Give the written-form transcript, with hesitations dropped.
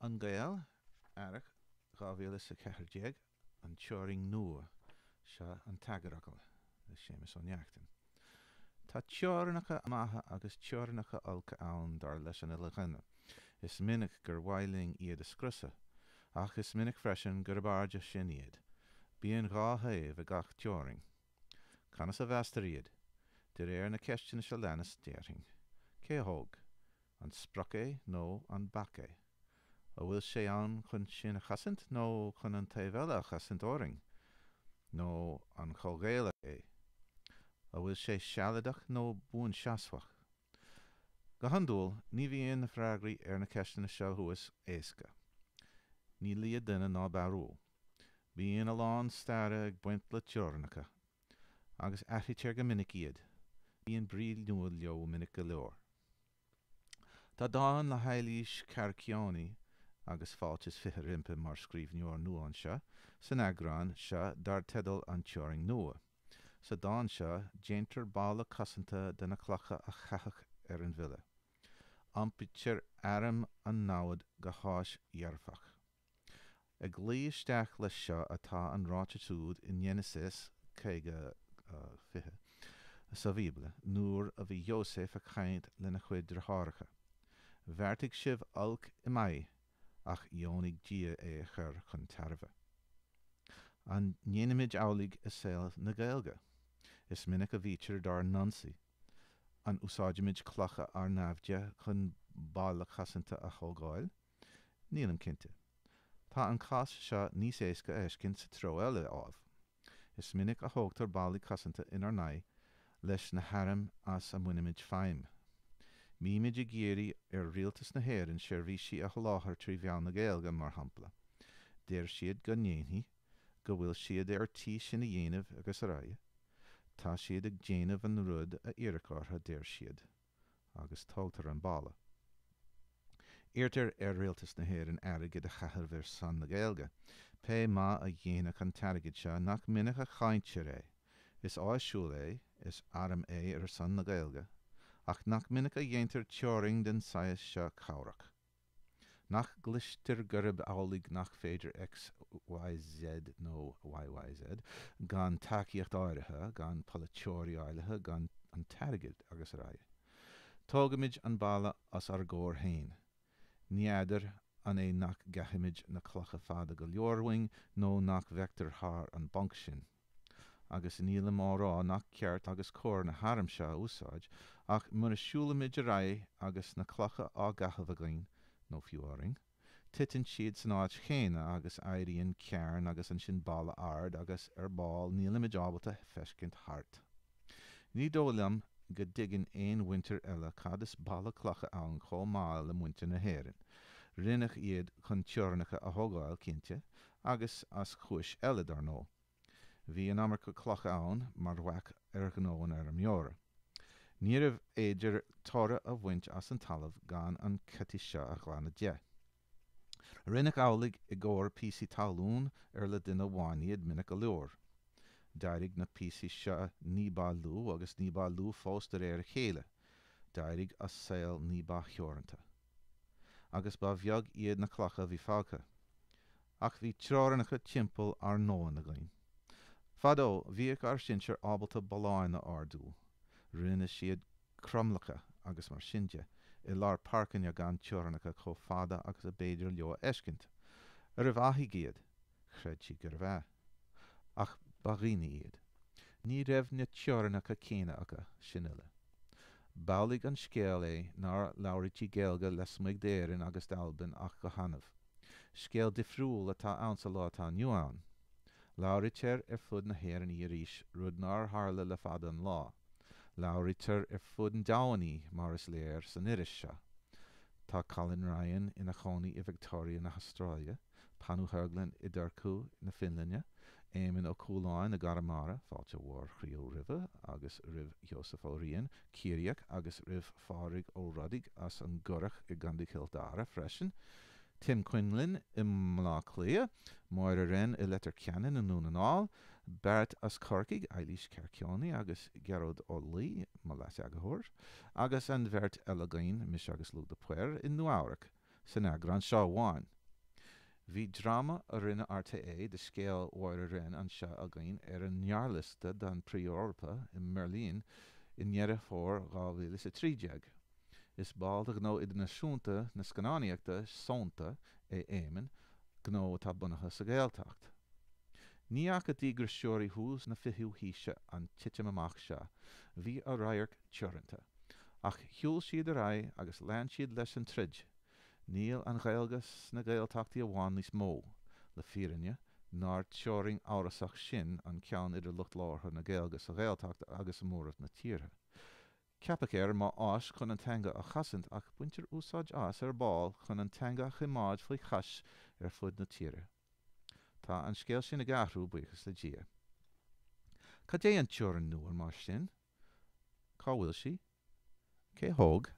An Gael, Eagarfhocal an teoring nua, seo an Eagarfhocal, the Séamas Ó Neachtain. Tá teornacha maithe agus teornacha olca ann dar leis an ilghanna. Is minic gur bhailing iad a scrusa, ach is minic freisin gur barja sin iad. Bíon gá thaobh a gach teoring. Canas a bheastar iad, dir na ceistena se lenas déiring. Cé thóg, an sprach é nó an bac é. A bhfuil sé an chun sin a chasint nó chun an taobhile a chasint óring, nó an chomhdhéile é. A bhfuil sé sealadach nó bún seasfach. Go handúil, ní bhíon na freagraí na ceistena seo thuas éasca. Ní líad duine ná barú. Bhíon a lán staire ag buint le teornacha, agus aithítear go minic iad. Bhíon bríl nua leo minic go leor. Tá dáin le hailís carciánaí agus fáiltis fiche rimpe mar scríbhneoir nua an seo, san agrán seo dar tedal an teoring nua. Sa dáin seo, déantar bála cosanta de na clocha a chachach an bhile. Ampítear airm an náid go háis Earrach. Ag líisteach le seo atá an ráititúd in Genesis céige fiche sa Bhíblia, nuair a bhí Jósef a chaint le na chuid dratháracha. Bheartaigh sibh olc I maith, ach dheonnig dia é chur chun tarbha. An néanamid álaigh is saoil na Gaeilge. Is minic a bhítear dar nonsaí. An úsáidimid clocha ar nabhde chun bála chasanta a chomhdháil, níl an cinnte. Tá an cas seo níos éasca éiscint sa tro eile ábh. Is minic a thógtar bála chasanta inar naigh leis na haram as a muinimid feim. Míimiid I géirí rialtas na hÉireann seirbhísí a choláthar trí bhean na Gaeilge mar hampla. Déir siad go ndéanaí, go bhfuil siad ar tí sin a dhéanamh agus a ráige. Tá siad ag déanamh an rud a iarrachártha déir siad, agus tógtar an bála. Irtar rialtas na hÉireann airgid a chathair san na Gaeilge. Pe má a dhéanach an targid seo nach minic a chaintear é. Is áisiúil é, is aram é ar san na Gaeilge, ach nach minic a dhéantar teoring den saghas seo cabhrach. Nach glistir gurb álaigh nach féidir XYZ nó YYZ, gan takeíocht áirithe, gan polaiteoirí áirithe, gan an targid agus ráige. Tógamid an balla as ar gcóir hain. Níidir an é nach gaithimid na clocha fada go leorhaing nó nach vector thar an banc sin. Agus níl mórá nach ceart agus cóir na haram seo úsáid, ach mar siúlamid a raigh agus na clocha á gaithimh againn nó fiúáring. Titan siad san áit chéine agus éiríonn cearn agus an sin balla ard agus ar ball nílamid ábalta feiscint hart. Ní dólam go diggin éon winter eile cad is balla clocha ann chomh máil le muinte na hÉireann. Rinnech iad chun teornacha a thógáil cinnte agus as chúis eile dar nó. Bhí an amarcha clocha ann mar bhac ar gnóin ar an meora. Ní raibh éidir tóra a bhaint as an talamh gan an cití seo a glána de. Rinnech álaigh I gcóir písaí talún ar le duine bháiníad minic a leor. Dairigh na písaí seo ní bá lú agus ní bá lú fóstar ar a chéile. Dairigh as saoil ní bá cheoranta. Agus ba bheag iad na clocha bhí fágtha. Ach bhí treorannacha timpeall ar nóan na ghainn. Fadó, bhíoh ar sinsear ábalta baláinna ardú. Rinne siad cromlacha agus mar sinne, I lár parcanne gan teornacha cho fada agus a béidir leo éiscint. Ar a bhaithí géad, chreid si gur bheith. Ach baghíní iad. Ní raibh na teornacha céine acha sinile. Bálaigh an scéal é nar labhraítí Gaeilge le smuig d'éireann agus d'Alban ach go hanamh. Scéal difriúil atá ansa látá nuán. Labhraítear ar fud na hÉireann I arís rud nar tharla le fada an lá. Labhraítear ar fud an domhaní mar is léir san iris seo. Tá Colin Ryan ina chónaí I Victoria na Australia, Panu Herglan I Durcu na Finlandia, Éamonn Ó Cúláin na Garamara, fáilte mhór chríú rimhe agus ribh Joseph Ó Rian, Círiac agus ribh Fáraigh Ó Rudaigh as an gurach I Gandhi Kildara freisin, Tim Quinlan I Mlá Clia, Moira Wren I Letter Cannon in Núnanáil, Bart as Corcaigh Eilís Carciánaí agus Gerard Ó Lí Eagarthóir, agus an bheirt eile againn mis agus Lú de Puir in Nuairach, san agran seo bháin. Bhí drama a rinne RTA de scéal uair a rin an seo againn an nearlista dan Pre-Europa in Merlín in Eagarfhoir 2013. Is báilde gnó idir nasúnta na scanáníochta sonta éimean gnó tá bunacha sa Gaeltacht. Ní ach a dtígur seoirí hús na fihiú híse an titim amach seo, bhí a raiarc teoranta. Ach hiúil siad a rai agus lean siad leis an trid. Níl an Gaelgas na Gaeltachtaí amháin níos mó, le fírinne, nar teoring árasach sin an ceann idir lucht láirtha na Gaelgas a Gaeltacht agus amórach na tíre. Ceapach má ás chun an teanga a chasint ach buintear úsáid as ball chun an teanga a chimáid faoi chas fud na tíre. Tá an scéal sin a gahrú buchas le dia. Cad é an teoran nuair mar sin? Cá bhfuil si? Cé thóg?